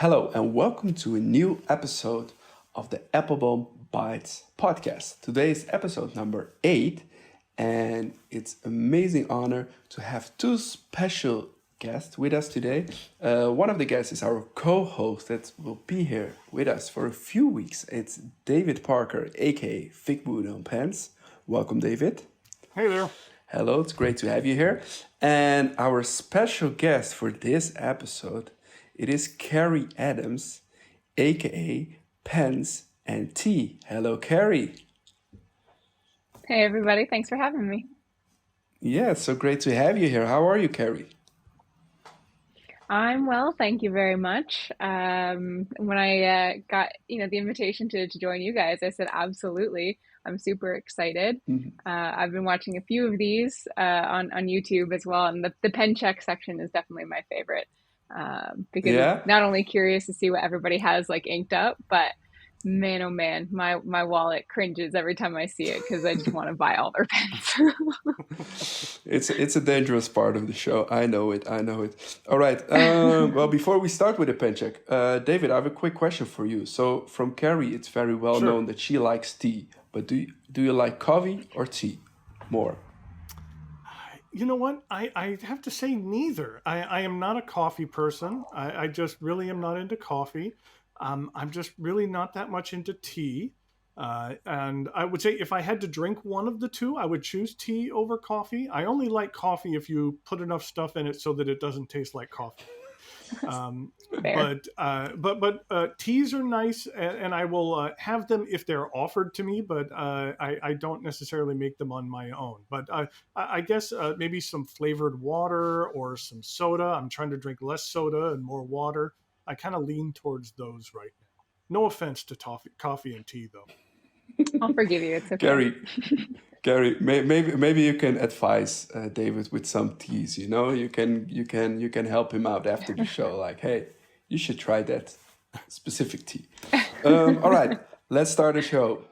Hello, and welcome to a new episode of the Appelboom Bites podcast. Today is episode number 8, and it's amazing honor to have two special guests with us today. One of the guests is our co-host that will be here with us for a few weeks. It's David Parker AKA Figboot on Pens. Welcome, David. Hey there. Hello, it's great to have you here. And our special guest for this episode, it is Kerry Adams, aka Pens and Tea. Hello, Kerry. Hey, everybody. Thanks for having me. Yeah, it's so great to have you here. How are you, Kerry? I'm well, thank you very much. When I got the invitation to join you guys, I said absolutely. I'm super excited. I've been watching a few of these on YouTube as well, and the pen check section is definitely my favorite because it's not only curious to see what everybody has like inked up, but man, oh man, my wallet cringes every time I see it because I just want to buy all their pens. It's a dangerous part of the show. I know it. All right. Well, before we start with the pen check, David, I have a quick question for you. So from Kerry, it's very well known that she likes tea. But do you like coffee or tea more? You know what? I have to say neither. I am not a coffee person. I just really am not into coffee. I'm just really not that much into tea. And I would say if I had to drink one of the two, I would choose tea over coffee. I only like coffee if you put enough stuff in it so that it doesn't taste like coffee. But teas are nice, and I will have them if they're offered to me, but I don't necessarily make them on my own. But I guess maybe some flavored water or some soda. I'm trying to drink less soda and more water. I kind of lean towards those right now. No offense to coffee and tea, though. I'll forgive you. It's okay. Kerry, maybe you can advise David with some teas. You know, you can help him out after the show. Like, hey, you should try that specific tea. All right, let's start the show.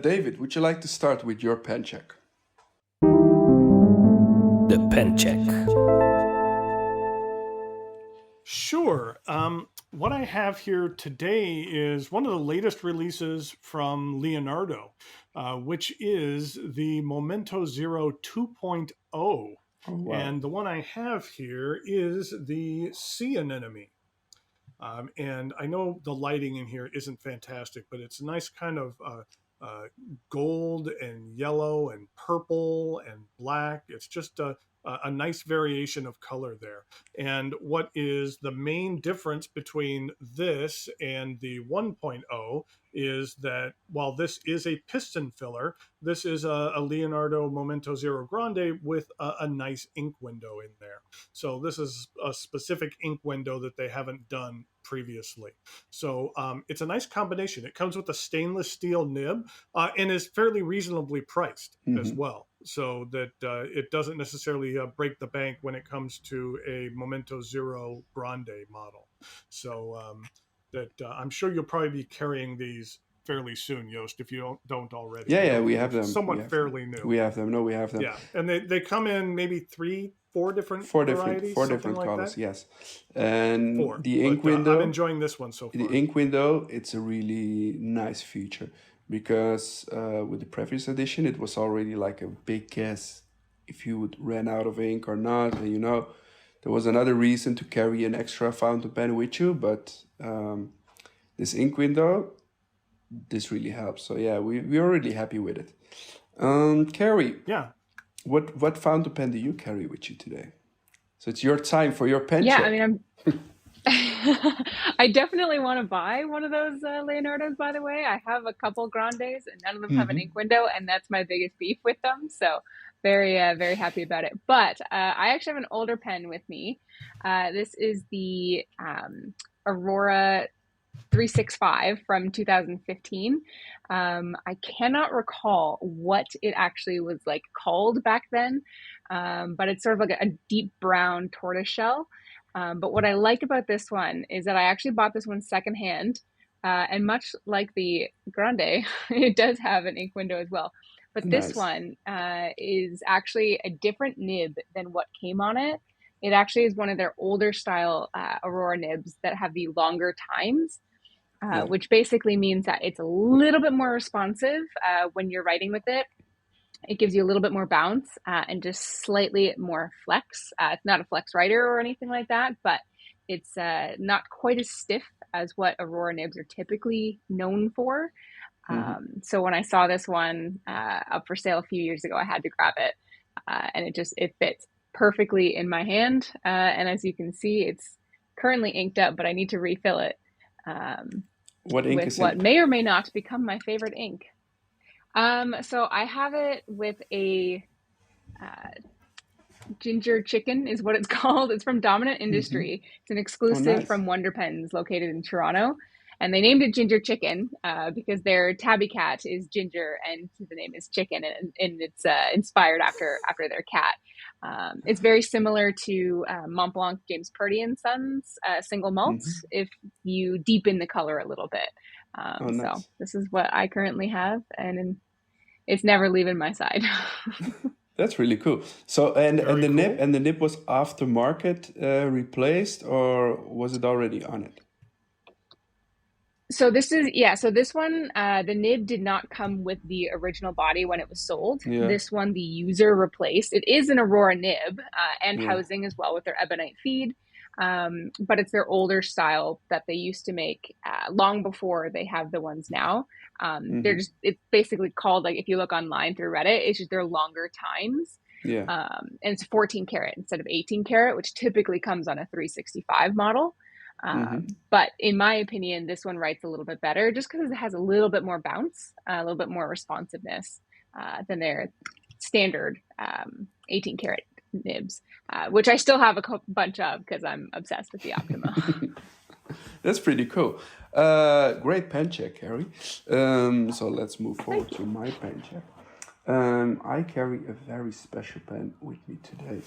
David, would you like to start with your pen check? The pen check. Sure. What I have here today is one of the latest releases from Leonardo, which is the Momento Zero 2.0. Oh, wow. And the one I have here is the Sea Anemone. And I know the lighting in here isn't fantastic, but it's a nice kind of gold and yellow and purple and black. It's just a nice variation of color there. And what is the main difference between this and the 1.0 is that while this is a piston filler, this is a Leonardo Momento Zero Grande with a nice ink window in there. So this is a specific ink window that they haven't done previously. So it's a nice combination. It comes with a stainless steel nib and is fairly reasonably priced as well. So that it doesn't necessarily break the bank when it comes to a Momento Zero Grande model. So I'm sure you'll probably be carrying these fairly soon, Joost, if you don't already. Yeah, we have them. Somewhat fairly new. We have them. No, we have them. Yeah, and they come in maybe four different varieties, four different like colors. that? Yes, and Four. The ink window. I'm enjoying this one so far. The ink window, it's a really nice feature because with the previous edition, it was already like a big guess if you would run out of ink or not. And there was another reason to carry an extra fountain pen with you, but this ink window, this really helps. So yeah, we're really happy with it. Kerry, what fountain pen do you carry with you today? So it's your time for your pen check. I mean, I definitely want to buy one of those Leonardos, by the way. I have a couple Grandes and none of them have an ink window, and that's my biggest beef with them. So very, very happy about it. But I actually have an older pen with me. This is the Aurora 365 from 2015. I cannot recall what it actually was like called back then, but it's sort of like a deep brown tortoiseshell. But what I like about this one is that I actually bought this one secondhand, and much like the Grande, it does have an ink window as well. But this one is actually a different nib than what came on it. It actually is one of their older style Aurora nibs that have the longer tines, Yeah. which basically means that it's a little bit more responsive when you're writing with it. It gives you a little bit more bounce and just slightly more flex. It's not a flex writer or anything like that, but it's not quite as stiff as what Aurora nibs are typically known for. Hmm. So when I saw this one up for sale a few years ago, I had to grab it, and it fits perfectly in my hand. And as you can see, it's currently inked up, but I need to refill it What ink with is in what it? may or may not become my favorite ink. So I have it with a uh, ginger chicken is what it's called. It's from Dominant Hmm. Industry. It's an Oh, exclusive nice. from Wonder Pens located in Toronto. And they named it Ginger Chicken because their tabby cat is Ginger and the name is Chicken, and it's inspired after their cat. It's very similar to Mont Blanc James Purdy and Sons single malts Hmm. if you deepen the color a little bit. Oh, So nice. this is what I currently have, and it's never leaving my side. That's really cool. So, and Very cool. the nib was aftermarket replaced, or was it already on it? So this is yeah. So this one, the nib did not come with the original body when it was sold. Yeah, This one, the user replaced. It is an Aurora nib and yeah. housing as well with their ebonite feed, but it's their older style that they used to make long before they have the ones now. They're Hmm. just it's basically called like if you look online through Reddit, it's just their longer tines. Yeah. And it's 14 karat instead of 18 karat, which typically comes on a 365 model. Hmm. But in my opinion, this one writes a little bit better just because it has a little bit more bounce, a little bit more responsiveness than their standard 18 karat nibs, which I still have a bunch of because I'm obsessed with the Optima. That's pretty cool. Great pen check, Carrie. So let's move Thank forward you. to my pen check. I carry a very special pen with me today.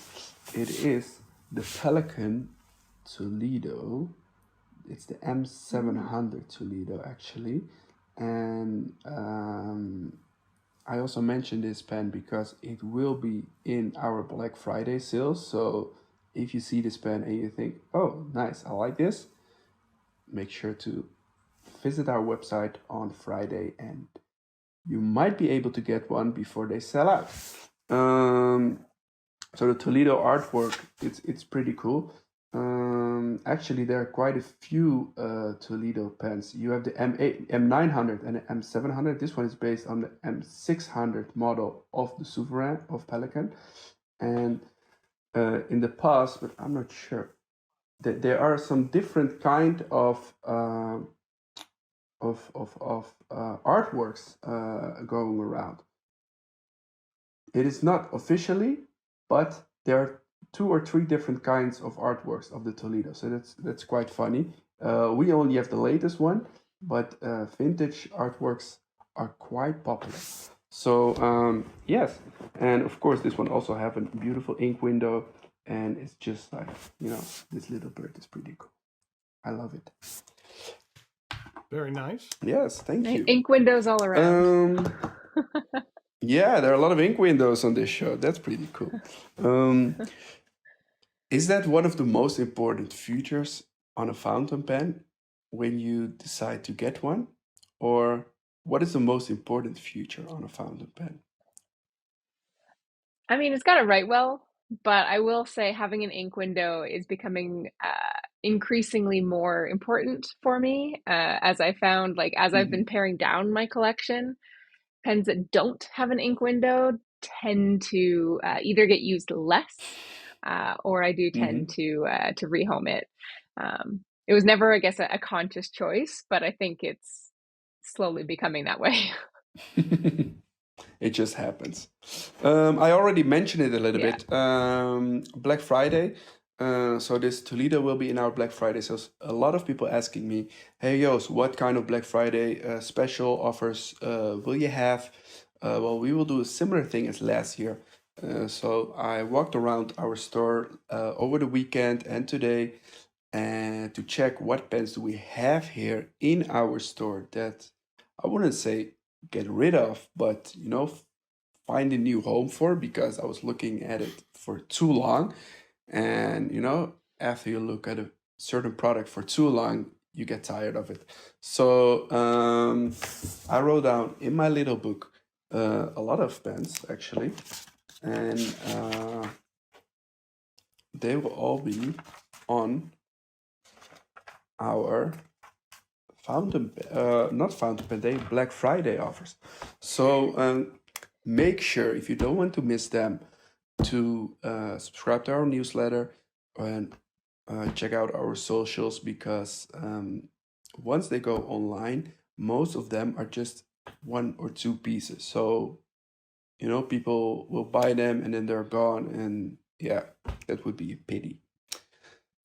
It is the Pelican Toledo. It's the Mm. M700 Toledo, actually. And I also mentioned this pen because it will be in our Black Friday sales. So if you see this pen and you think, oh, nice, I like this, make sure to visit our website on Friday and you might be able to get one before they sell out. So the Toledo artwork, it's pretty cool. Actually, there are quite a few Toledo pens. You have the M8, M900, and the M700. This one is based on the M600 model of the Souverain of Pelican. And in the past, but I'm not sure, that there are some different kind of artworks going around. It is not officially, but there are 2 or 3 different kinds of artworks of the Toledo. So that's quite funny. We only have the latest one, but vintage artworks are quite popular. So yes, and of course this one also have a beautiful ink window, and it's just like this little bird is pretty cool. I love it. Very nice. Yes, thank Nice. you. Ink windows all around. Um, yeah, there are a lot of ink windows on this show. That's pretty cool. Um, is that one of the most important features on a fountain pen when you decide to get one? Or what is the most important feature on a fountain pen? I mean, it's got to write well, but I will say having an ink window is becoming increasingly more important for me. As I found, like, as I've Hmm. been paring down my collection, pens that don't have an ink window tend to either get used less, or I do tend Hmm. to rehome it. It was never, I guess, a conscious choice, but I think it's slowly becoming that way. It just happens. I already mentioned it a little Yeah. bit. Black Friday. So this Toledo will be in our Black Friday sales. A lot of people asking me, "Hey Joost, what kind of Black Friday special offers will you have?" Well, we will do a similar thing as last year. So I walked around our store over the weekend and today, and to check what pens do we have here in our store that I wouldn't say get rid of, but find a new home for, because I was looking at it for too long. And after you look at a certain product for too long, you get tired of it. So I wrote down in my little book a lot of pens actually, and they will all be on our not fountain pen day, Black Friday offers. So make sure, if you don't want to miss them, to subscribe to our newsletter and check out our socials, because once they go online, most of them are just 1 or 2 pieces. So people will buy them and then they're gone, and yeah, that would be a pity.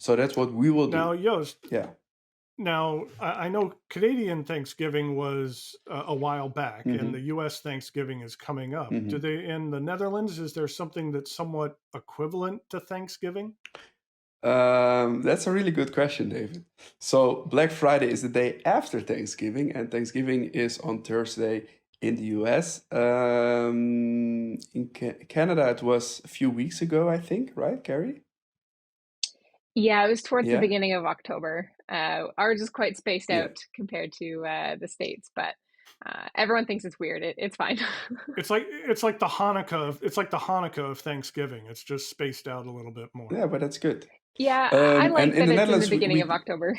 So that's what we will do. Now, Joost. Yeah. Now, I know Canadian Thanksgiving was a while back, and the U.S. Thanksgiving is coming up. Do they, in the Netherlands, is there something that's somewhat equivalent to Thanksgiving? That's a really good question, David. So Black Friday is the day after Thanksgiving, and Thanksgiving is on Thursday in the US. In Canada, it was a few weeks ago, I think, right, Kerry? Yeah, it was towards the Yeah. beginning of October. Ours is quite spaced out compared to the States, but everyone thinks it's weird. It's fine. It's like the Hanukkah. It's like the Hanukkah of Thanksgiving. It's just spaced out a little bit more. Yeah, but that's good. Yeah, I like and that in the it's in Netherlands, the beginning of October.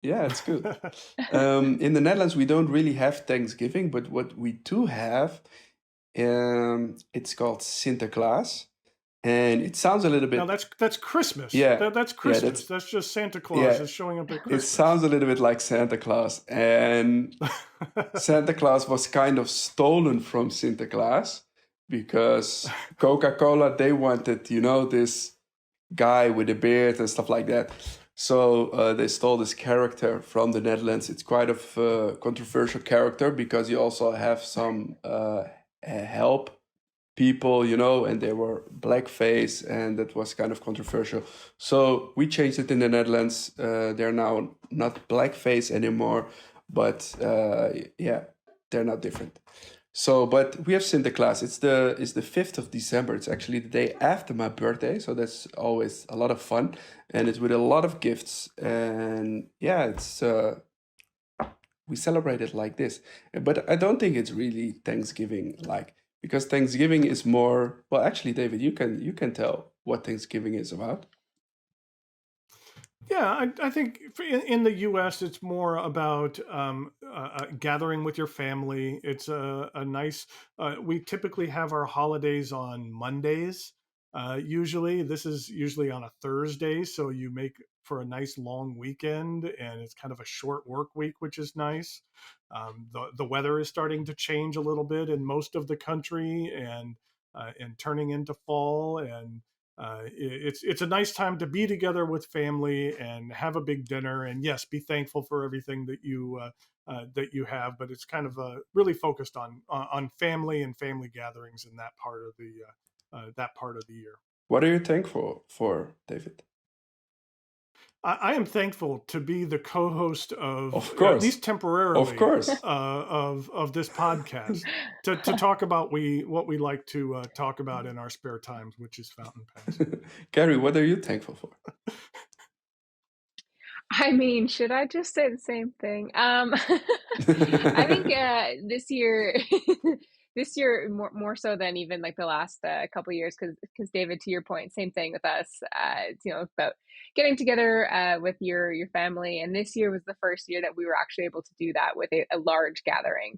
Yeah, it's good. In the Netherlands, we don't really have Thanksgiving, but what we do have, it's called Sinterklaas. And it sounds a little bit... No, that's Christmas. Yeah. That's Christmas. That's just Santa Claus is showing up at Christmas. It sounds a little bit like Santa Claus. And Santa Claus was kind of stolen from Sinterklaas, because Coca-Cola, they wanted, this guy with a beard and stuff like that. So they stole this character from the Netherlands. It's quite a controversial character, because you also have some help people, and they were blackface, and that was kind of controversial. So we changed it in the Netherlands. They're now not blackface anymore, but they're not different. So, but we have Sinterklaas. It's the 5th of December. It's actually the day after my birthday, so that's always a lot of fun, and it's with a lot of gifts. And yeah, it's we celebrate it like this. But I don't think it's really Thanksgiving like. Because Thanksgiving is more... Well, actually, David, you can tell what Thanksgiving is about. Yeah, I think in the U.S. it's more about gathering with your family. It's a nice... we typically have our holidays on Mondays. Usually, this is usually on a Thursday, so you make for a nice long weekend, and it's kind of a short work week, which is nice. The weather is starting to change a little bit in most of the country, and turning into fall, and it's a nice time to be together with family and have a big dinner, and yes, be thankful for everything that you have. But it's kind of really focused on family and family gatherings in that part of the year. What are you thankful for, David? I am thankful to be the co-host of course, at least temporarily, of course, of this podcast to talk about what we like to talk about in our spare times, which is fountain pens. Kerry, what are you thankful for? I mean, should I just say the same thing? I think this year, more so than even like the last couple of years, because David, to your point, same thing with us. It's about getting together with your family, and this year was the first year that we were actually able to do that with a large gathering,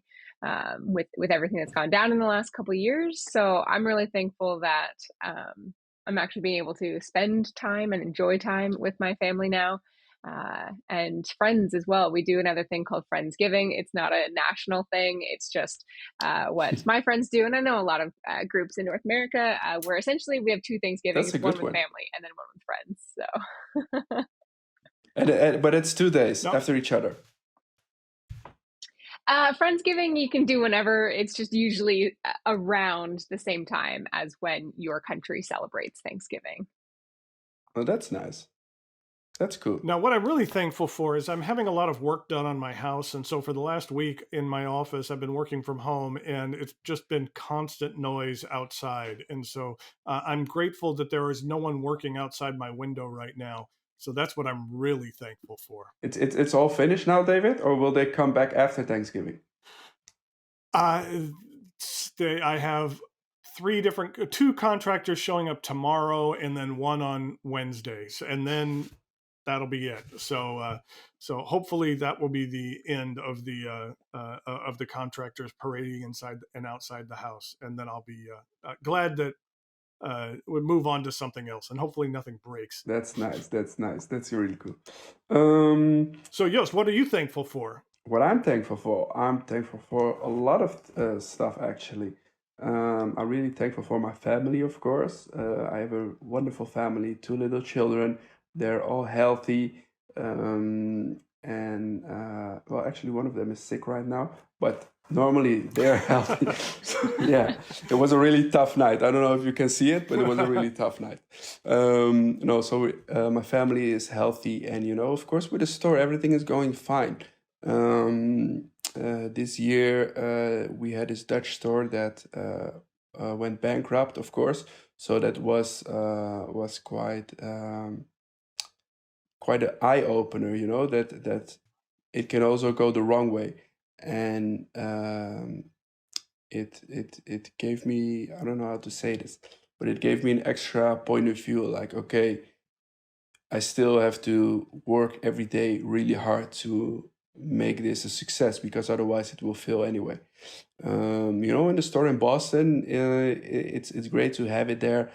with everything that's gone down in the last couple of years. So I'm really thankful that I'm actually being able to spend time and enjoy time with my family now. And friends as well. We do another thing called Friendsgiving. It's not a national thing. It's just what my friends do. And I know a lot of groups in North America where essentially we have 2 Thanksgivings, one with family and then one with friends. So, but it's 2 days after each other. Friendsgiving you can do whenever. It's just usually around the same time as when your country celebrates Thanksgiving. Oh, that's nice. That's cool. Now, what I'm really thankful for is I'm having a lot of work done on my house. And so for the last week in my office, I've been working from home and it's just been constant noise outside. And so I'm grateful that there is no one working outside my window right now. So that's what I'm really thankful for. It's all finished now, David, or will they come back after Thanksgiving? I have two contractors showing up tomorrow and then one on Wednesdays. And then that'll be it. So hopefully that will be the end of the contractors parading inside and outside the house, and then I'll be glad that we move on to something else, and hopefully nothing breaks. That's nice. That's really cool. So Joost, what are you thankful for? What I'm thankful for a lot of stuff actually. I'm really thankful for my family, of course. I have a wonderful family, 2 little children. They're all healthy. And well, actually, one of them is sick right now, but normally they're healthy. So, yeah, it was a really tough night. I don't know if you can see it, but it was a really tough night. No, so my family is healthy, and of course, with the store, everything is going fine. This year, we had this Dutch store that went bankrupt, of course. So that was quite an eye opener, that it can also go the wrong way, and it gave me, I don't know how to say this, but it gave me an extra point of view. Like, okay, I still have to work every day really hard to make this a success, because otherwise it will fail anyway. In the store in Boston, it's great to have it there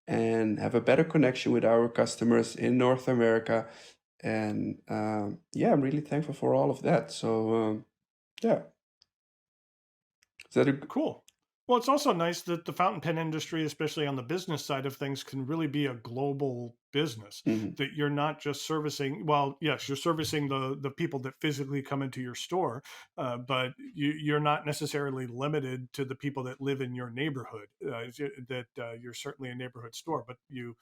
and have a better connection with our customers in North America. And yeah, I'm really thankful for all of that. So yeah. Is that Cool. Well, it's also nice that the fountain pen industry, especially on the business side of things, can really be a global business. Mhm. That you're not just servicing, well, yes, you're servicing the people that physically come into your store, but you're not necessarily limited to the people that live in your neighborhood. That you're certainly a neighborhood store, but you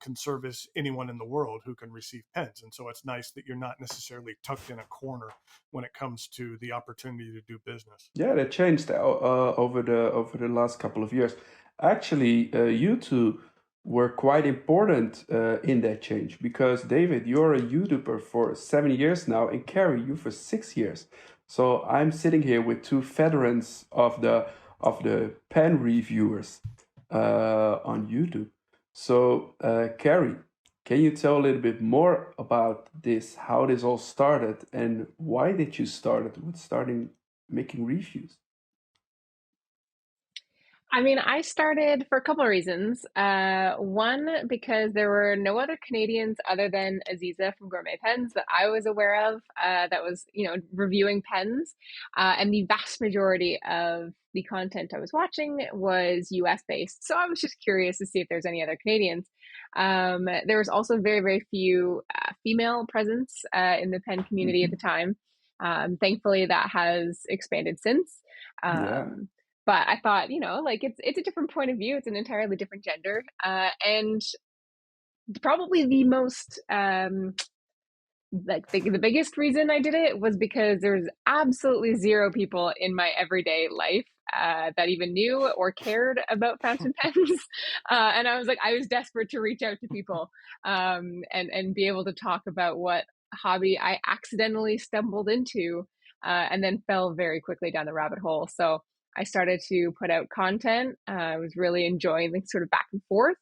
can service anyone in the world who can receive pens. And so it's nice that you're not necessarily tucked in a corner when it comes to the opportunity to do business. Yeah, that changed over the last couple of years. Actually, you two were quite important in that change, because David, you're a YouTuber for 7 years now, and Kerry, you for 6 years. So I'm sitting here with two veterans of the pen reviewers on YouTube. So Kerry, can you tell a little bit more about this, how this all started, and why did you started with starting making reviews? I mean, I started for a couple of reasons. One, because there were no other Canadians other than Aziza from Gourmet Pens that I was aware of that was, reviewing pens. And the vast majority of the content I was watching was US based. So I was just curious to see if there's any other Canadians. There was also very, very few female presence in the pen community at the time. Thankfully, that has expanded since. Yeah. But I thought, it's a different point of view. It's an entirely different gender. And probably the most, the biggest reason I did it was because there's absolutely zero people in my everyday life that even knew or cared about fountain pens. And I was desperate to reach out to people and be able to talk about what hobby I accidentally stumbled into and then fell very quickly down the rabbit hole. So I started to put out content. I was really enjoying the sort of back and forth.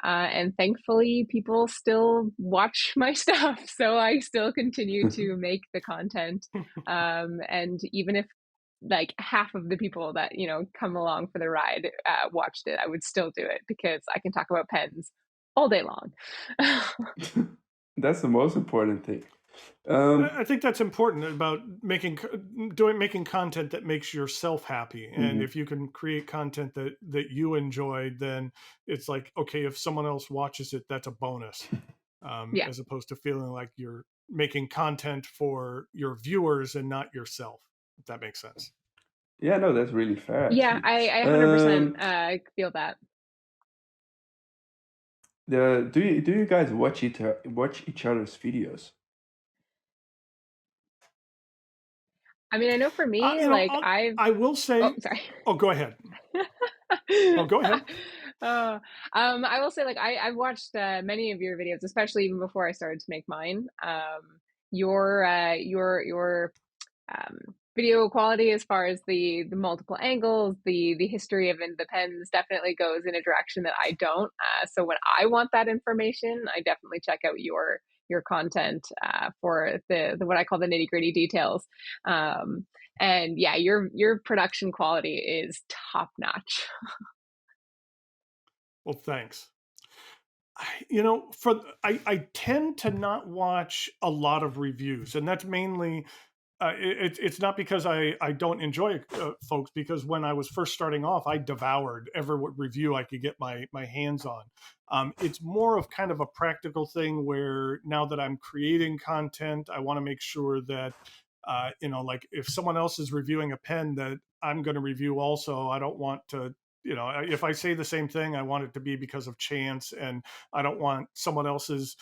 And thankfully, people still watch my stuff. So I still continue to make the content. And even if like half of the people that, come along for the ride watched it, I would still do it because I can talk about pens all day long. That's the most important thing. I think that's important about making content that makes yourself happy. And if you can create content that you enjoy, then it's like, okay, if someone else watches it, that's a bonus. Yeah. As opposed to feeling like you're making content for your viewers and not yourself, if that makes sense. Yeah, no, that's really fair. Yeah, Actually. I 100% feel that. Do you guys watch each other's videos? I mean, I know for me, You know, like I've, I will oh, say. sorry. Oh, go ahead. Oh, go ahead. uh, I will say, like I've watched many of your videos, especially even before I started to make mine. Your video quality, as far as the multiple angles, the history of the pens, definitely goes in a direction that I don't. So when I want that information, I definitely check out your content for the what I call the nitty gritty details. Um, and yeah, your production quality is top notch. Well, thanks. I tend to not watch a lot of reviews, and that's mainly it's not because I don't enjoy folks, because when I was first starting off, I devoured every review I could get my hands on. It's more of kind of a practical thing where now that I'm creating content, I want to make sure that like if someone else is reviewing a pen that I'm going to review also, I don't want to. If I say the same thing, I want it to be because of chance, and I don't want someone else's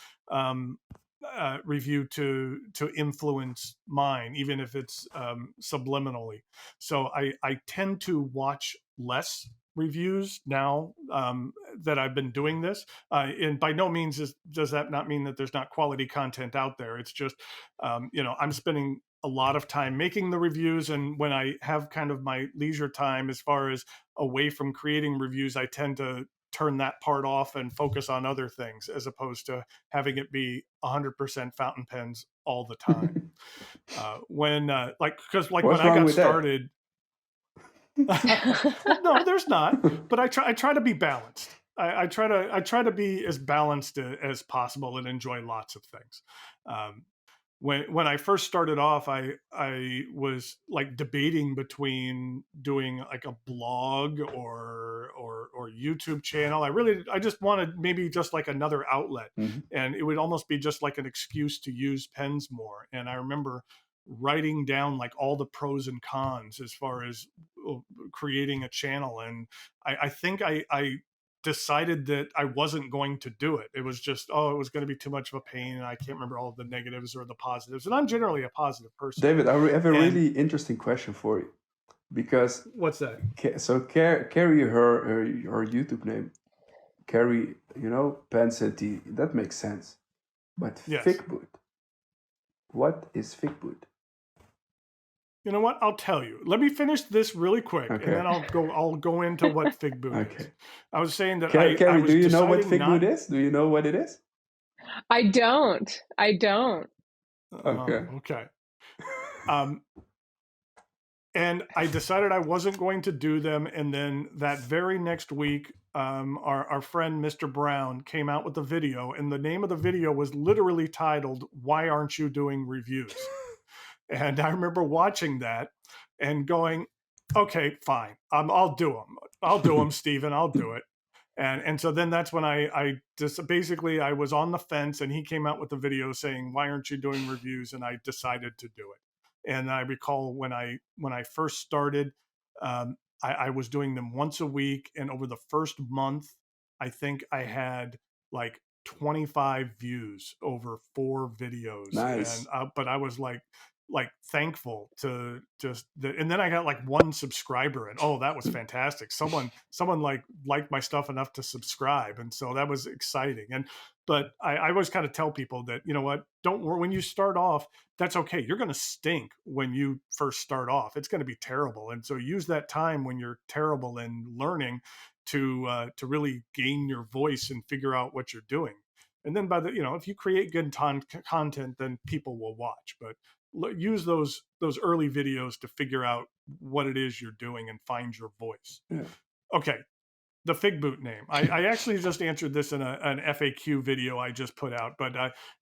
review to influence mine, even if it's subliminally. So I tend to watch less reviews now that I've been doing this. And by no means does that not mean that there's not quality content out there. It's just, I'm spending a lot of time making the reviews. And when I have kind of my leisure time, as far as away from creating reviews, I tend to turn that part off and focus on other things, as opposed to having it be 100% fountain pens all the time. Because when What's I wrong got with that? started, well, no, there's not. But I try to be balanced. I try to be as balanced as possible and enjoy lots of things. Um, when I first started off, I was like debating between doing like a blog or YouTube channel. I just wanted maybe just like another outlet, Mhm. and it would almost be just like an excuse to use pens more. And I remember writing down like all the pros and cons as far as creating a channel, and I think I decided that I wasn't going to do it. It was just, it was going to be too much of a pain, and I can't remember all of the negatives or the positives. And I'm generally a positive person. David, have a And really interesting question for you, because what's that? Carry her YouTube name, Kerry, Pensity, that makes sense. But Yes. Figboot, what is Figboot? You know what? I'll tell you. Let me finish this really quick, Okay. and then I'll go into what Figboot is. Okay. I was saying that Carrie, I was do you know what deciding Figboot not. is? Do you know what it is? I don't. Okay. Okay. And I decided I wasn't going to do them. And then that very next week, our friend Mr. Brown came out with a video, and the name of the video was literally titled, "Why Aren't You Doing Reviews?" And I remember watching that and going, okay, fine. I'll do them. I'll do them, Steven. I'll do it. And so then that's when I just basically I was on the fence, and he came out with the video saying, "Why aren't you doing reviews?" And I decided to do it. And I recall when I first started, I was doing them once a week, and over the first month, I think I had like 25 views over 4 videos. Nice. And but I was like thankful to just and then I got like 1 subscriber, and that was fantastic. Someone like liked my stuff enough to subscribe, and so that was exciting. But I always kind of tell people that, you know what, don't worry when you start off. That's okay. You're going to stink when you first start off. It's going to be terrible, and so use that time when you're terrible and learning to really gain your voice and figure out what you're doing. And then if you create good content, then people will watch. But use those early videos to figure out what it is you're doing and find your voice. Yeah. Okay, the Figboot name. I actually just answered this in an FAQ video I just put out, but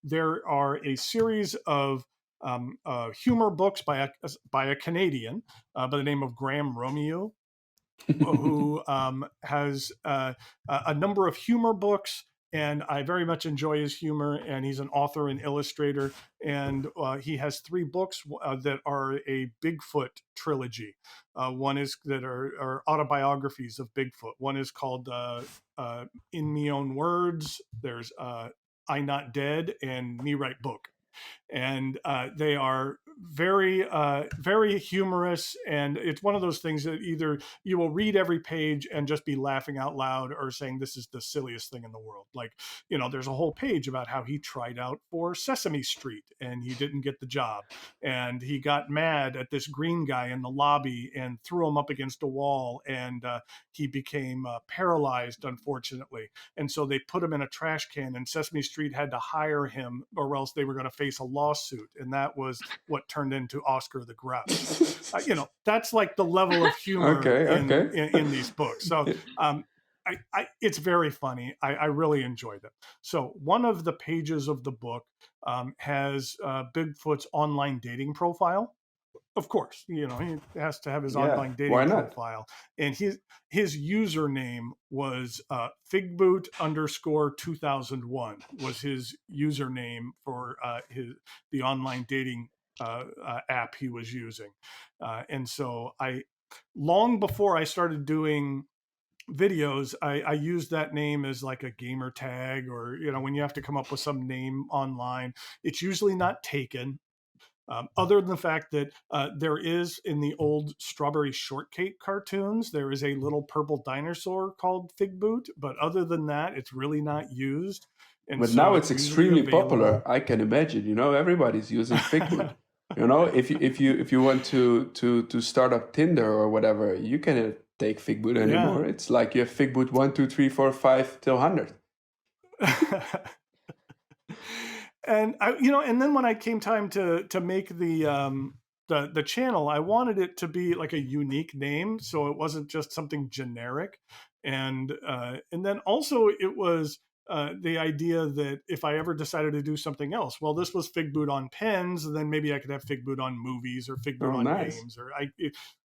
there are a series of humor books by a Canadian by the name of Graham Romeo, who has a number of humor books and I very much enjoy his humor. And he's an author and illustrator, and he has 3 books that are a Bigfoot trilogy. One is that are autobiographies of Bigfoot. One is called In Me Own Words. There's I Not Dead and Me Write Book, and they are very humorous. And it's one of those things that either you will read every page and just be laughing out loud, or saying this is the silliest thing in the world. Like, there's a whole page about how he tried out for Sesame Street and he didn't get the job, and he got mad at this green guy in the lobby and threw him up against a wall, and he became paralyzed, unfortunately. And so they put him in a trash can, and Sesame Street had to hire him, or else they were going to face a lawsuit. And that was what turned into Oscar the Grouch. That's like the level of humor in these books. So it's very funny. I really enjoyed it. So one of the pages of the book has Bigfoot's online dating profile. Of course, he has to have his online dating profile. And his username was Figboot _2001 was his username for the online dating app he was using. And so long before I started doing videos, I used that name as like a gamer tag, or, when you have to come up with some name online, it's usually not taken. Other than the fact that there is, in the old Strawberry Shortcake cartoons, there is a little purple dinosaur called Figboot. But other than that, it's really not used. And but so now it's extremely popular. I can imagine, everybody's using Figboot. if you want to start up Tinder or whatever, you cannot take Figboot anymore. Yeah. It's like you have Figboot 1, 2, 3, 4, 5 till 100. And and then when I came time to make the channel, I wanted it to be like a unique name, so it wasn't just something generic. And then also it was the idea that if I ever decided to do something else, well, this was Figboot on pens, and then maybe I could have Figboot on movies or Figboot on games, or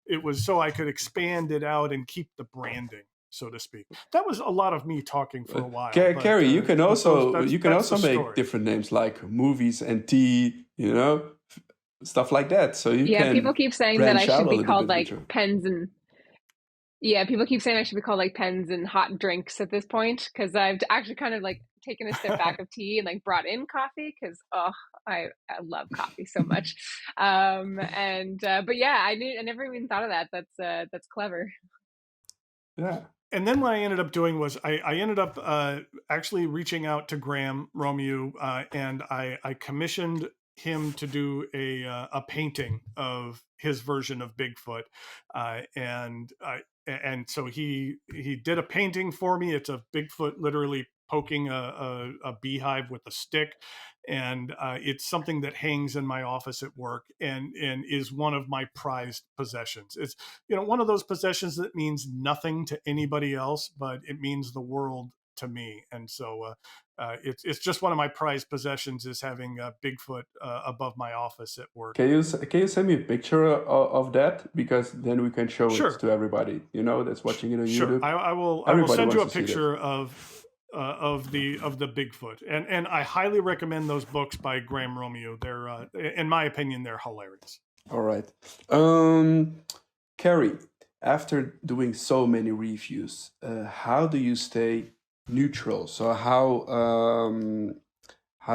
it was so I could expand it out and keep the branding, so to speak. That was a lot of me talking for a while. Kerry, you can also make different names, like movies and tea, stuff like that. So you can. People keep saying that I should be called like pens and. Yeah, people keep saying I should be called like pens and hot drinks at this point, because I've actually kind of like taken a step back of tea and like brought in coffee, because I love coffee so much. But yeah, I never even thought of that. That's clever. Yeah. And then what I ended up doing was I ended up actually reaching out to Graham Romeo, and I commissioned him to do a painting of his version of Bigfoot, and so he did a painting for me. It's a Bigfoot literally poking a beehive with a stick, and it's something that hangs in my office at work, and is one of my prized possessions. It's one of those possessions that means nothing to anybody else, but it means the world to me. And so it's just one of my prized possessions, is having Bigfoot above my office at work. Can you send me a picture of that, because then we can show it to everybody that's watching it on YouTube. I will send you a picture of the Bigfoot, and I highly recommend those books by Graham Romeo. They're in my opinion, they're hilarious. All right, Kerry, after doing so many reviews, how do you stay neutral? So how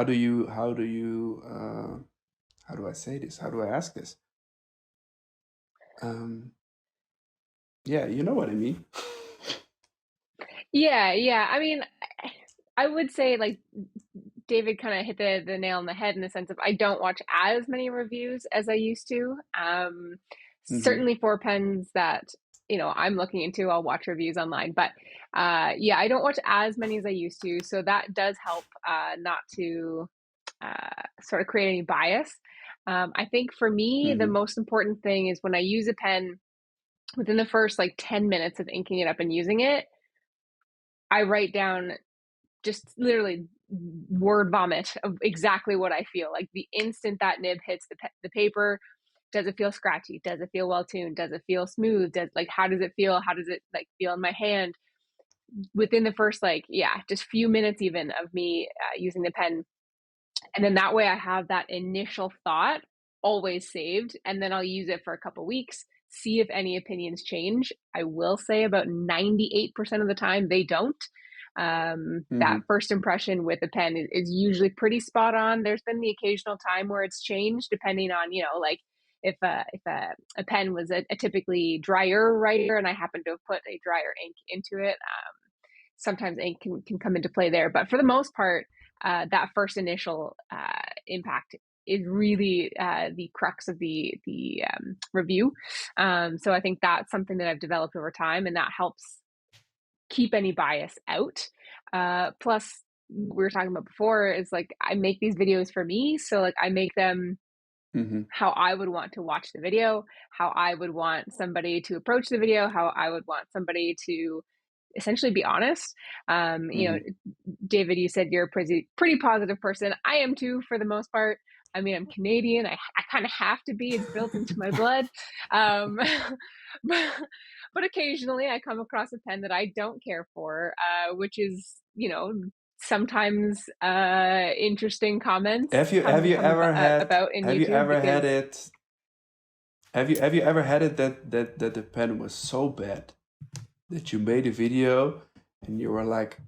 do I say this? How do I ask this? Yeah, you know what I mean. Yeah. I mean, I would say like David kind of hit the nail on the head, in the sense of I don't watch as many reviews as I used to. Certainly for pens that I'm looking into, I'll watch reviews online, but I don't watch as many as I used to. So that does help not to sort of create any bias. I think for me, the most important thing is when I use a pen, within the first like 10 minutes of inking it up and using it, I write down just literally word vomit of exactly what I feel. Like the instant that nib hits the paper, does it feel scratchy? Does it feel well tuned? Does it feel smooth? How does it feel? How does it like feel in my hand? within the first just few minutes even of me using the pen. And then that way I have that initial thought always saved, and then I'll use it for a couple weeks, see if any opinions change. I will say about 98% of the time they don't. That first impression with a pen is usually pretty spot on. There's been the occasional time where it's changed depending on, like if a pen was a typically drier writer and I happen to have put a drier ink into it, sometimes ink can come into play there. But for the most part, that first initial impact is really the crux of the review. So I think that's something that I've developed over time, and that helps keep any bias out. Plus, we were talking about before is like I make these videos for me, so like I make them how I would want to watch the video, how I would want somebody to approach the video, how I would want somebody to essentially be honest. You know, David, you said you're a pretty positive person. I am too, for the most part. I mean, I'm Canadian. I kind of have to be. It's built into my blood. But occasionally I come across a pen that I don't care for, which is, sometimes interesting comments. Have you ever had about in have YouTube you ever had because- it have you ever had it that the pen was so bad that you made a video and you were like,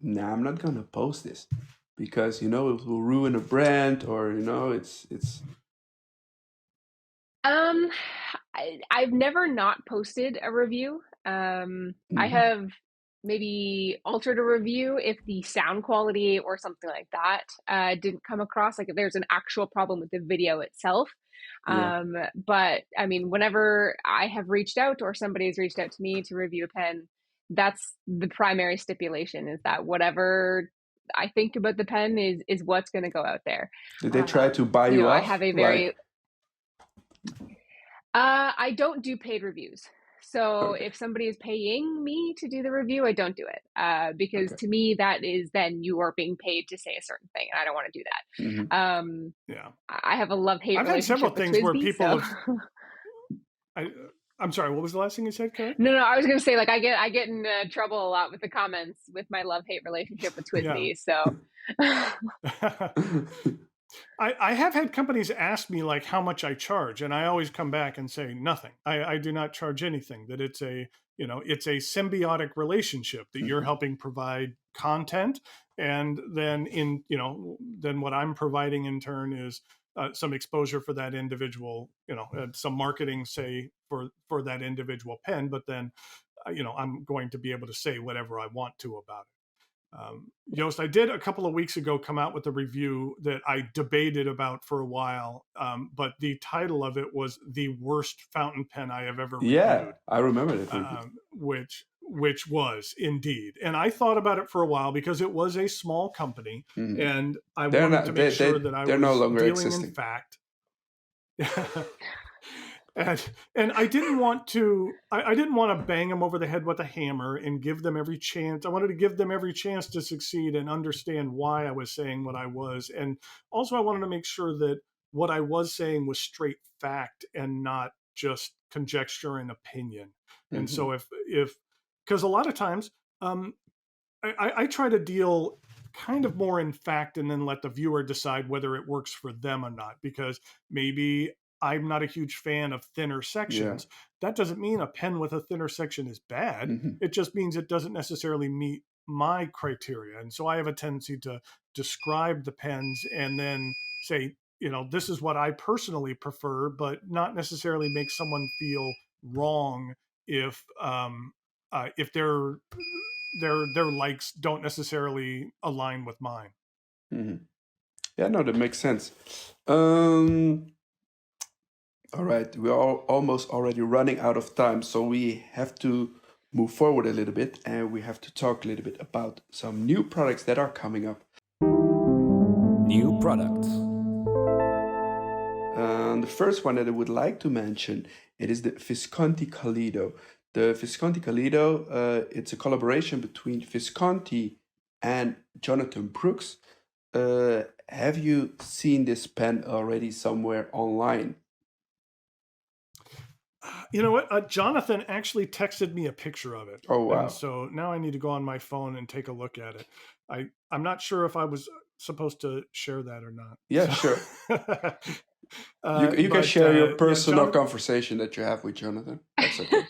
nah, I'm not gonna post this because it will ruin a brand, or it's I've never not posted a review. I have maybe altered a review if the sound quality or something like that didn't come across, like if there's an actual problem with the video itself. Yeah. But I mean, whenever I have reached out or somebody has reached out to me to review a pen, that's the primary stipulation, is that whatever I think about the pen is what's going to go out there. Did they try to buy you off? I have a very I don't do paid reviews. So if somebody is paying me to do the review, I don't do it because to me, that is then you are being paid to say a certain thing, and I don't want to do that. Yeah, I have a love-hate I've relationship had several things with where Twisby, people so. I'm sorry, what was the last thing you said, Kerry? No, I was going to say, like, I get in trouble a lot with the comments with my love-hate relationship with Twisby, so. I have had companies ask me like how much I charge, and I always come back and say nothing. I do not charge anything. That it's a symbiotic relationship that you're helping provide content, and then then what I'm providing in turn is some exposure for that individual, some marketing, say for that individual pen, but then I'm going to be able to say whatever I want to about it. Joost, I did a couple of weeks ago come out with a review that I debated about for a while, but the title of it was "The Worst Fountain Pen I Have Ever Reviewed." Yeah, I remember it. Which was indeed, and I thought about it for a while because it was a small company, and I wanted to make sure that I was no longer dealing existing. in fact. And I didn't want to bang them over the head with a hammer and give them every chance. I wanted to give them every chance to succeed and understand why I was saying what I was. And also I wanted to make sure that what I was saying was straight fact and not just conjecture and opinion. And so because a lot of times I try to deal kind of more in fact and then let the viewer decide whether it works for them or not, because maybe I'm not a huge fan of thinner sections. Yeah. That doesn't mean a pen with a thinner section is bad. It just means it doesn't necessarily meet my criteria. And so I have a tendency to describe the pens and then say, this is what I personally prefer, but not necessarily make someone feel wrong if their likes don't necessarily align with mine. Yeah, no, that makes sense. All right, we are almost already running out of time, so we have to move forward a little bit, and we have to talk a little bit about some new products that are coming up. New products. The first one that I would like to mention, it is the Visconti Calido. The Visconti Calido, it's a collaboration between Visconti and Jonathan Brooks. Have you seen this pen already somewhere online? You know what? Jonathan actually texted me a picture of it, Oh and wow. so now I need to go on my phone and take a look at it. I'm not sure if I was supposed to share that or not. Yeah, So, sure. You can but share your yeah, personal conversation that you have with Jonathan. That's okay.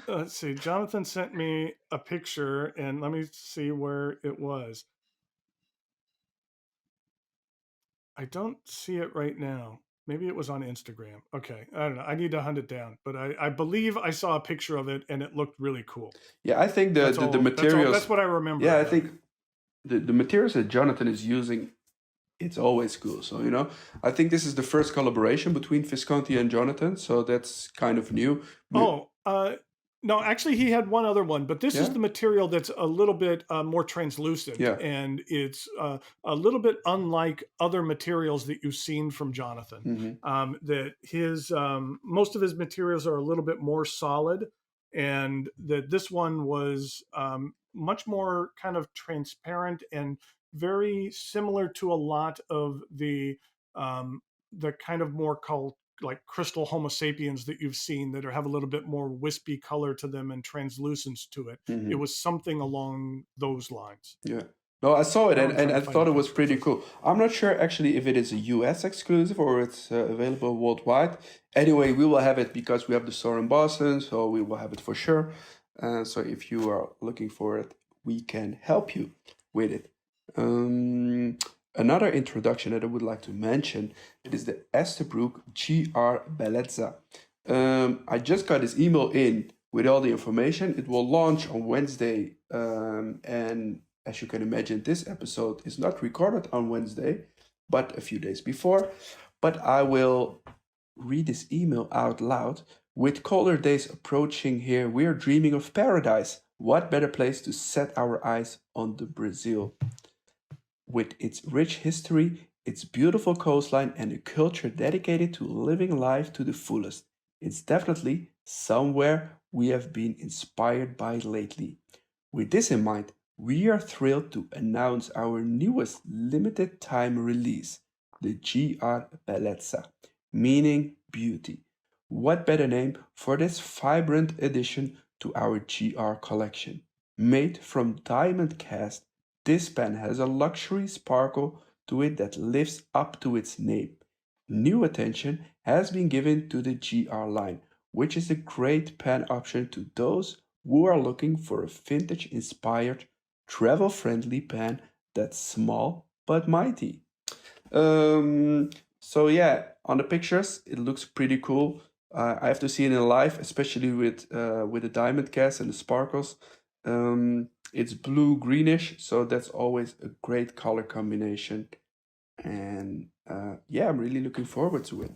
let's see. Jonathan sent me a picture, and let me see where it was. I don't see it right now. Maybe it was on Instagram. Okay, I don't know. I need to hunt it down, but I believe I saw a picture of it, and it looked really cool. Yeah, I think the That's the, the all. That's all. materials. That's what I remember. Yeah, I About it. think the materials that Jonathan is using, it's always cool. So I think this is the first collaboration between Visconti and Jonathan. So that's kind of new. Oh, no, actually, he had one other one, but this is Yeah? the material that's a little bit more translucent, Yeah. and it's a little bit unlike other materials that you've seen from Jonathan. That his most of his materials are a little bit more solid, and that this one was much more kind of transparent and very similar to a lot of the kind of more called like crystal Homo sapiens that you've seen that have a little bit more wispy color to them and translucence to it. It was something along those lines. Yeah. No, I saw it Now and, I'm and trying I to find thought a it was picture pretty of it. cool. I'm not sure actually if it is a US exclusive or it's available worldwide. Anyway, we will have it because we have the store in Boston, so we will have it for sure. So if you are looking for it, we can help you with it. Another introduction that I would like to mention, it is the Esterbrook GR Bellezza. I just got this email in with all the information. It will launch on Wednesday, and as you can imagine, this episode is not recorded on Wednesday, but a few days before. But I will read this email out loud. With colder days approaching here, we are dreaming of paradise. What better place to set our eyes on the Brazil? With its rich history, its beautiful coastline, and a culture dedicated to living life to the fullest. It's definitely somewhere we have been inspired by lately. With this in mind, we are thrilled to announce our newest limited time release, the GR Bellezza, meaning beauty. What better name for this vibrant addition to our GR collection? Made from diamond cast, this pen has a luxury sparkle to it that lives up to its name. New attention has been given to the GR line, which is a great pen option to those who are looking for a vintage-inspired, travel-friendly pen that's small but mighty. So yeah, on the pictures, it looks pretty cool. I have to see it in life, especially with the diamond cast and the sparkles. It's blue greenish, so that's always a great color combination. And yeah, I'm really looking forward to it.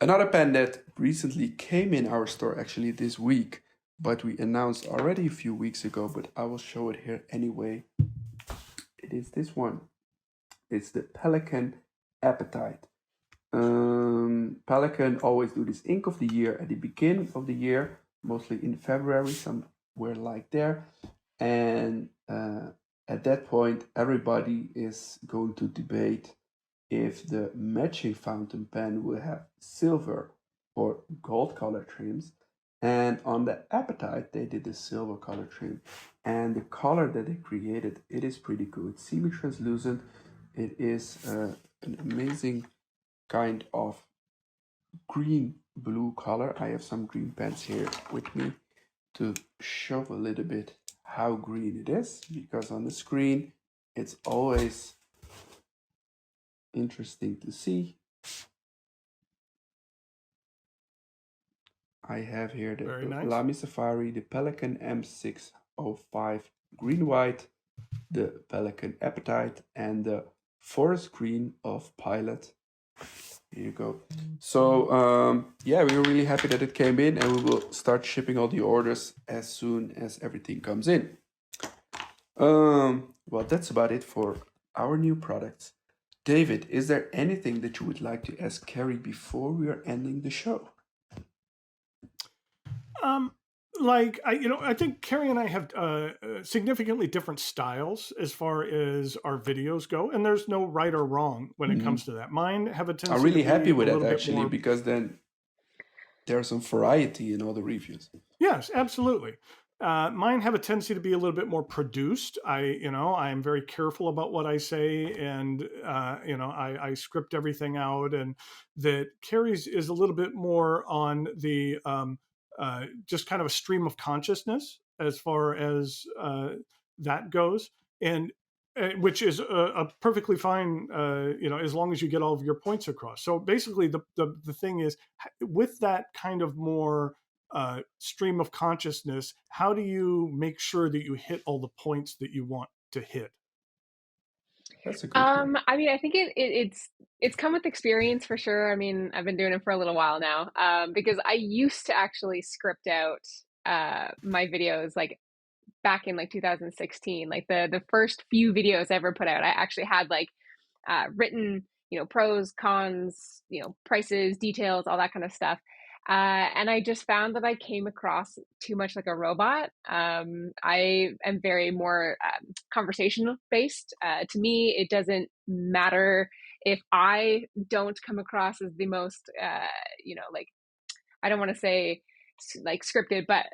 Another pen that recently came in our store actually this week, but we announced already a few weeks ago, but I will show it here anyway. It is this one. It's the Pelican Appetite. Pelican always do this ink of the year at the beginning of the year, mostly in February, somewhere like there. And at that point, everybody is going to debate if the matching fountain pen will have silver or gold color trims. And on the Appetite, they did the silver color trim. And the color that they created, it is pretty cool. It's semi-translucent. It is an amazing kind of green-blue color. I have some green pens here with me to show a little bit how green it is, because on the screen, it's always interesting to see. I have here the nice. Lamy Safari, the Pelican M605 green white, the Pelican Appetite, and the forest green of Pilot. Here you go. So yeah, we were really happy that it came in, and we will start shipping all the orders as soon as everything comes in. Well, that's about it for our new products. David, is there anything that you would like to ask Kerry before we are ending the show? I think Kerry and I have significantly different styles as far as our videos go, and there's no right or wrong when it comes to that. Mine have a tendency. I'm really to be happy with a that little bit actually, more... because then there's some variety in all the reviews. Yes, absolutely. Mine have a tendency to be a little bit more produced. I'm very careful about what I say, and I script everything out. And that Kerry's is a little bit more on the just kind of a stream of consciousness as far as that goes, and which is a perfectly fine, as long as you get all of your points across. So basically, the thing is, with that kind of more stream of consciousness, how do you make sure that you hit all the points that you want to hit? That's a good one. I mean, I think it's come with experience for sure. I mean, I've been doing it for a little while now, because I used to actually script out my videos like back in like 2016, like the first few videos I ever put out. I actually had like written, pros, cons, prices, details, all that kind of stuff. And I just found that I came across too much like a robot. I am very more conversational based. To me, it doesn't matter if I don't come across as the most, like, I don't want to say like scripted, but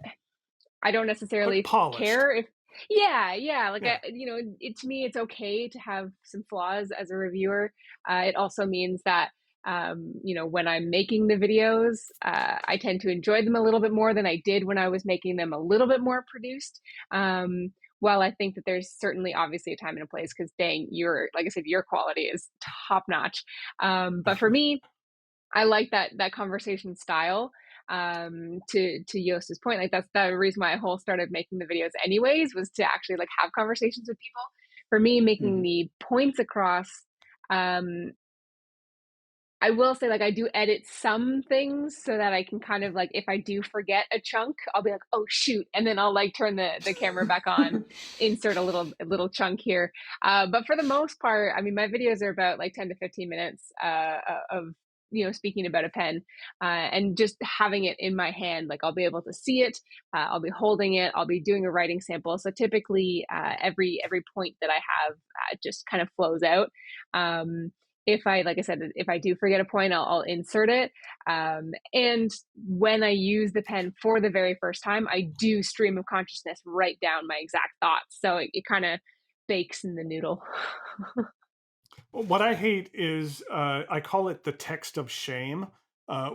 I don't necessarily polished. care if, yeah, like, Yeah. to me, it's okay to have some flaws as a reviewer. It also means that, when I'm making the videos, I tend to enjoy them a little bit more than I did when I was making them a little bit more produced. While I think that there's certainly obviously a time and a place, because dang, like I said, your quality is top notch. But for me, I like that conversation style. To Joost's point, like that's the reason why I whole started making the videos anyways, was to actually like have conversations with people. For me, making the points across, I will say, like, I do edit some things so that I can kind of like, if I do forget a chunk, I'll be like, oh shoot, and then I'll like turn the camera back on, insert a little chunk here. But for the most part, I mean, my videos are about like 10 to 15 minutes of speaking about a pen, and just having it in my hand. Like, I'll be able to see it, I'll be holding it, I'll be doing a writing sample. So typically, every point that I have just kind of flows out. If I, like I said, if I do forget a point, I'll insert it. And when I use the pen for the very first time, I do stream of consciousness write down my exact thoughts. So it kind of bakes in the noodle. What I hate is, I call it the text of shame.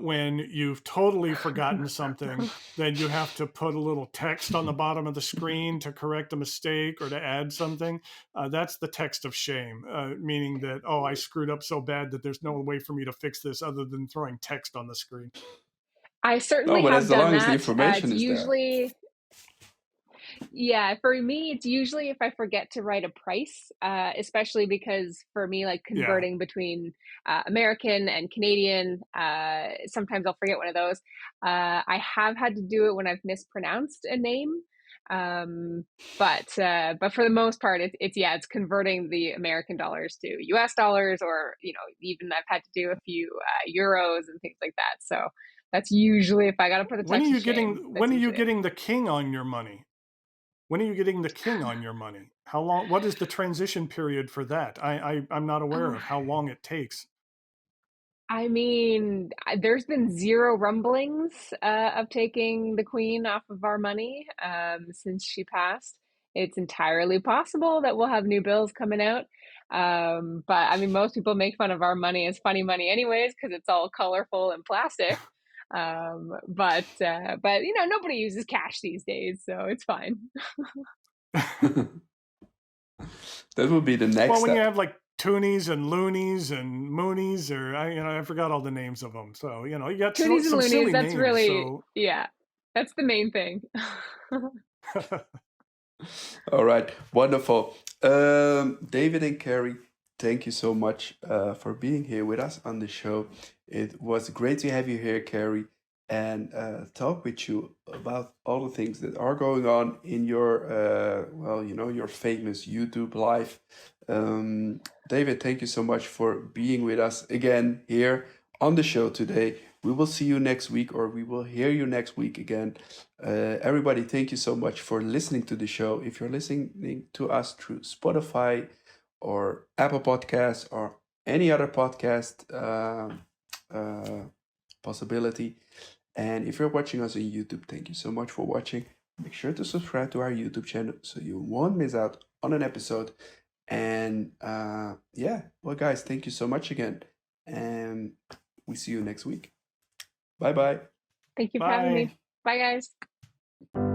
When you've totally forgotten something, then you have to put a little text on the bottom of the screen to correct a mistake or to add something. That's the text of shame, meaning that, oh, I screwed up so bad that there's no way for me to fix this other than throwing text on the screen. I No, certainly but have as done long as the that. information It's is there. usually, yeah, for me, it's usually if I forget to write a price, especially because for me, like Yeah. converting between American and Canadian, sometimes I'll forget one of those. I have had to do it when I've mispronounced a name. But for the most part, it's converting the American dollars to US dollars, or, even I've had to do a few euros and things like that. So that's usually, if I got to put a When are text of you shame, getting that's when are you usually it. getting the king on your money? When are you getting the king on your money? How long? What is the transition period for that? I'm not aware Oh, of how long it takes. I mean, there's been zero rumblings of taking the queen off of our money since she passed. It's entirely possible that we'll have new bills coming out. But I mean, most people make fun of our money as funny money anyways, because it's all colorful and plastic. But nobody uses cash these days, so it's fine. That would be the next Well, when you step. have like toonies and loonies and moonies, or I forgot all the names of them. So you got Toonies and some loonies, silly that's names. really, So yeah, that's the main thing. All right, wonderful. David and Kerry, thank you so much for being here with us on the show. It was great to have you here, Kerry, and talk with you about all the things that are going on in your, your famous YouTube live. David, thank you so much for being with us again here on the show today. We will see you next week, or we will hear you next week again. Everybody, thank you so much for listening to the show. If you're listening to us through Spotify or Apple Podcasts or any other podcast possibility, And if you're watching us on YouTube, thank you so much for watching. Make sure to subscribe to our YouTube channel so you won't miss out on an episode. And yeah, well, guys, thank you so much again. And we see you next week. Bye-bye. Thank you for having me. Bye, guys.